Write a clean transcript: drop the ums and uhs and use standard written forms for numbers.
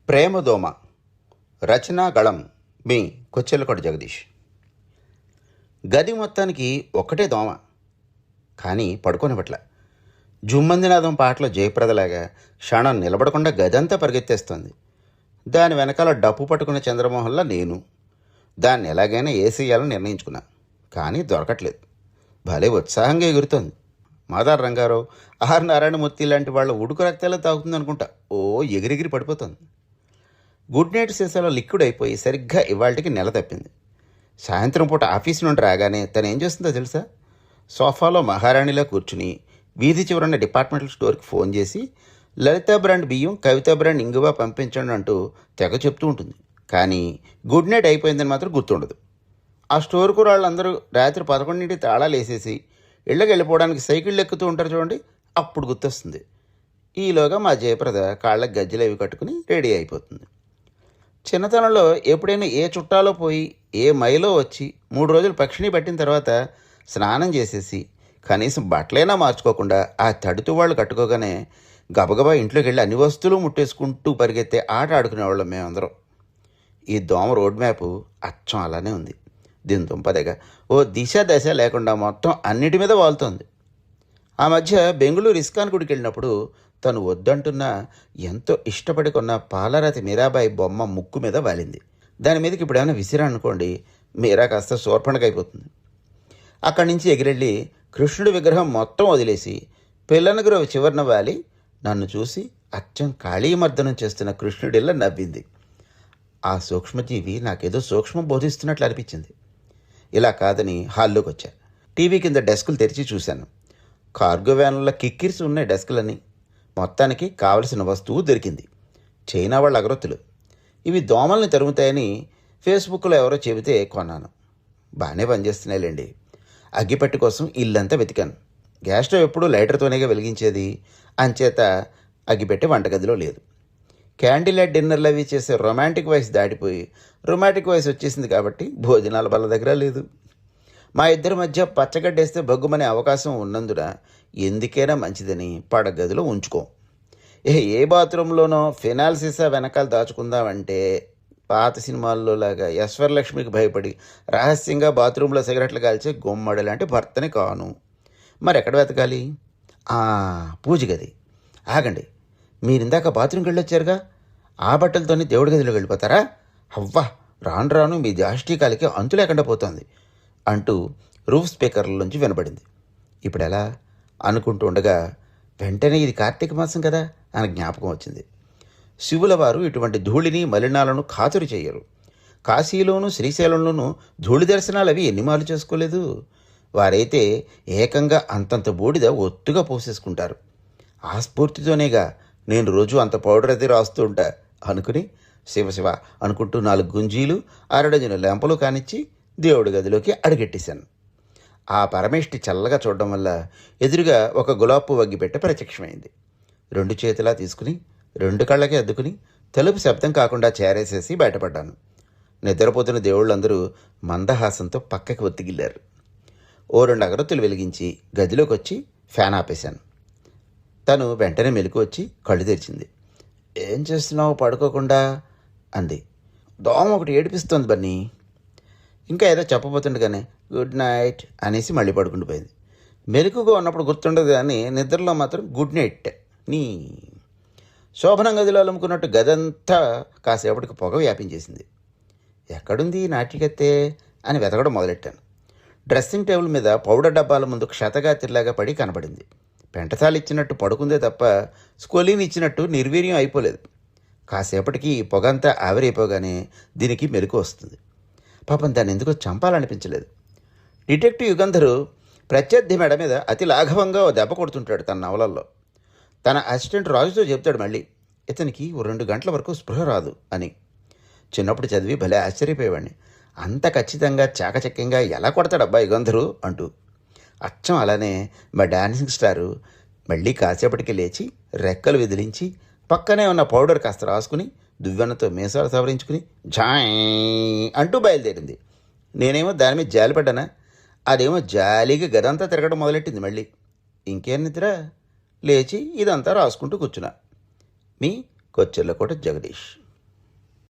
ప్రేమదోమ. రచనా గళం మీ కొచ్చెలకోట జగదీష్. గది మొత్తానికి ఒక్కటే దోమ, కానీ పడుకోనివ్వట్ల. జుమ్మందినాదం పాటలో జయప్రదలాగా క్షణం నిలబడకుండా గదంతా పరిగెత్తేస్తోంది. దాని వెనకాల డప్పు పట్టుకున్న చంద్రమోహన్లా నేను. దాన్ని ఎలాగైనా ఏసేయాలని నిర్ణయించుకున్నా, కానీ దొరకట్లేదు. భలే ఉత్సాహంగా ఎగురుతోంది. మాదార్ రంగారావు, ఆర్ నారాయణమూర్తి లాంటి వాళ్ళ ఉడుకు రక్తాలు తాగుతుంది అనుకుంటా. ఓ ఎగిరిగిరి పడిపోతుంది. గుడ్ నైట్ సీసాలో లిక్విడ్ అయిపోయి సరిగ్గా ఇవాళకి నెల తప్పింది. సాయంత్రం పూట ఆఫీస్ నుండి రాగానే తను ఏం చేస్తుందో తెలుసా? సోఫాలో మహారాణిలా కూర్చుని వీధి చివరన్న డిపార్ట్మెంటల్ స్టోర్కి ఫోన్ చేసి లలితా బ్రాండ్ బియ్యం, కవితా బ్రాండ్ ఇంగువ పంపించండి అంటూ తెగ చెప్తూ ఉంటుంది. కానీ గుడ్ నైట్ అయిపోయిందని మాత్రం గుర్తుండదు. ఆ స్టోర్కు వాళ్ళందరూ రాత్రి 11 తాళాలు వేసేసి ఇళ్ళకి వెళ్ళిపోవడానికి సైకిళ్ళు ఎక్కుతూ ఉంటారు చూడండి, అప్పుడు గుర్తొస్తుంది. ఈలోగా మా జయప్రద కాళ్ళకి గజ్జలు అవి కట్టుకుని రెడీ అయిపోతుంది. చిన్నతనంలో ఎప్పుడైనా ఏ చుట్టాలో పోయి ఏ మైలో వచ్చి 3 రోజులు పక్షిని పట్టిన తర్వాత స్నానం చేసేసి కనీసం బట్టలైనా మార్చుకోకుండా ఆ తడితో వాళ్ళు కట్టుకోగానే గబగబా ఇంట్లోకి వెళ్ళి అన్ని వస్తువులు ముట్టేసుకుంటూ పరిగెత్తే ఆట ఆడుకునేవాళ్ళం మేమందరం. ఈ దోమ రోడ్ మ్యాప్ అచ్చం అలానే ఉంది. దీని దుంపదగా ఓ దిశ దశ లేకుండా మొత్తం అన్నిటి మీద వాలుతోంది. ఆ మధ్య బెంగళూరు ఇస్కాన్ గుడికి వెళ్ళినప్పుడు తను వద్దంటున్నా ఎంతో ఇష్టపడి కొన్న పాలరాతి మీరాబాయి బొమ్మ ముక్కు మీద వాలింది. దాని మీదకి ఇప్పుడు ఏమైనా విసిరా అనుకోండి, మీరా కాస్త శూర్పణకైపోతుంది. అక్కడి నుంచి ఎగిరెళ్ళి కృష్ణుడి విగ్రహం మొత్తం వదిలేసి పిల్లనగురు చివరిన వాలి నన్ను చూసి అచ్చం కాళీమర్దనం చేస్తున్న కృష్ణుడిలా నవ్వింది. ఆ సూక్ష్మజీవి నాకేదో సూక్ష్మం బోధిస్తున్నట్లు అనిపించింది. ఇలా కాదని హాల్లోకి వచ్చా. టీవీ కింద డెస్కులు తెరిచి చూశాను. కార్గో వ్యాన్ల కిక్కిరిసి ఉన్నాయి డెస్కులని. మొత్తానికి కావలసిన వస్తువు దొరికింది. చైనా వాళ్ళ అగరొత్తులు. ఇవి దోమల్ని తరుముతాయని ఫేస్బుక్లో ఎవరో చెబితే కొన్నాను. బాగానే పనిచేస్తున్నాయిలేండి. అగ్గిపెట్టి కోసం ఇల్లంతా వెతికాను. గ్యాస్ స్టవ్ ఎప్పుడూ లైటర్తోనేగా వెలిగించేది, అంచేత అగ్గిపెట్టి వంటగదిలో లేదు. క్యాండిల్ లైట్ డిన్నర్లు అవి చేసే రొమాంటిక్ వయసు దాటిపోయి రొమాంటిక్ వయసు వచ్చేసింది కాబట్టి భోజనాల బల్ల దగ్గర లేదు. మా ఇద్దరి మధ్య పచ్చగడ్డేస్తే బగ్గుమనే అవకాశం ఉన్నందున ఎందుకైనా మంచిదని పడగదిలో ఉంచుకోం. ఏ బాత్రూంలోనో ఫినాల్ సీసా వెనకాల దాచుకుందామంటే పాత సినిమాల్లో లాగా యశ్వరలక్ష్మికి భయపడి రహస్యంగా బాత్రూంలో సిగరెట్లు కాల్చే గుమ్మడి లాంటి భర్తని కాను. మరి ఎక్కడ వెతకాలి? పూజ గది. ఆగండి, మీరిందాక బాత్రూమ్కి వెళ్ళొచ్చారుగా, ఆ బట్టలతోనే దేవుడి గదిలోకి వెళ్ళిపోతారా? అవ్వా, రాను రాను మీ దాష్టీకాలకి అంతు లేకుండా పోతోంది అంటూ రూఫ్ స్పీకర్లోంచి వినబడింది. ఇప్పుడు ఎలా అనుకుంటూ ఉండగా వెంటనే ఇది కార్తీక మాసం కదా అని జ్ఞాపకం వచ్చింది. శివుల వారు ఇటువంటి ధూళిని మలినాలను ఖాతరు చేయరు. కాశీలోనూ శ్రీశైలంలోనూ ధూళి దర్శనాలు అవి ఎన్నిమార్లు చేసుకోలేదు. వారైతే ఏకంగా అంతంత బూడిద ఒత్తుగా పోసేసుకుంటారు. ఆ స్ఫూర్తితోనేగా నేను రోజు అంత పౌడర్ అయితే రాస్తూ ఉంటా అనుకుని శివశివ అనుకుంటూ 4 గుంజీలు 6 డజను లెంపలు కానిచ్చి దేవుడి గదిలోకి అడుగెట్టేశాను. ఆ పరమేష్టి చల్లగా చూడడం వల్ల ఎదురుగా ఒక గులాబీ వగ్గిపెట్టె ప్రత్యక్షమైంది. 2 చేతులా తీసుకుని 2 కళ్ళకి అద్దుకుని తలుపు శబ్దం కాకుండా చేరేసేసి బయటపడ్డాను. నిద్రపోతున్న దేవుళ్ళందరూ మందహాసంతో పక్కకి ఒత్తిగిల్లారు. ఓ 2 అగరొత్తులు వెలిగించి గదిలోకి వచ్చి ఫ్యాన్ ఆపేశాను. తను వెంటనే మెలకు వచ్చి కళ్ళు తెరిచింది. ఏం చేస్తున్నావు పడుకోకుండా అంది. దోమ ఒకటి ఏడిపిస్తోంది బన్నీ. ఇంకా ఏదో చెప్పబోతుండగానే గుడ్ నైట్ అనేసి మళ్ళీ పడుకుండిపోయింది. మెలకుగా ఉన్నప్పుడు గుర్తుండదు కానీ నిద్రలో మాత్రం గుడ్ నైట్ నీ. శోభనం గదిలో అలుముకున్నట్టు గదంతా కాసేపటికి పొగ వ్యాపించేసింది. ఎక్కడుంది నాటికత్తే అని వెతకడం మొదలెట్టాను. డ్రెస్సింగ్ టేబుల్ మీద పౌడర్ డబ్బాల ముందు క్షతగాతిలాగా పడి కనపడింది. పెంటసాలు ఇచ్చినట్టు పడుకుందే తప్ప స్కోలీని ఇచ్చినట్టు నిర్వీర్యం అయిపోలేదు. కాసేపటికి పొగంతా ఆవిరైపోగానే దీనికి మెలకు వస్తుంది. పాపం దాన్ని ఎందుకో చంపాలనిపించలేదు. డిటెక్టివ్ యుగంధరు ప్రత్యర్థి మెడ మీద అతి లాఘవంగా ఓ దెబ్బ కొడుతుంటాడు తన నవలల్లో. తన అసిస్టెంట్ రాజుతో చెప్తాడు మళ్ళీ, ఇతనికి 2 గంటల వరకు స్పృహ రాదు అని. చిన్నప్పుడు చదివి భలే ఆశ్చర్యపోయేవాడిని. అంత ఖచ్చితంగా చాకచక్యంగా ఎలా కొడతాడబ్బా యుగంధరు అంటూ. అచ్చం అలానే మా డాన్సింగ్ స్టారు మళ్ళీ కాసేపటికి లేచి రెక్కలు విదిలించి పక్కనే ఉన్న పౌడర్ కాస్త రాసుకుని దువ్వెనతో మీసాలు సవరించుకుని జాయ్ అంటూ బయలుదేరింది. నేనేమో దాని మీద జాలిపడ్డానా, అదేమో జాలీగా గదంతా తిరగడం మొదలెట్టింది. మళ్ళీ ఇంకేం నిద్ర, లేచి ఇదంతా రాసుకుంటూ కూర్చున్నా. మీ కొచ్చెలకోట జగదీష్.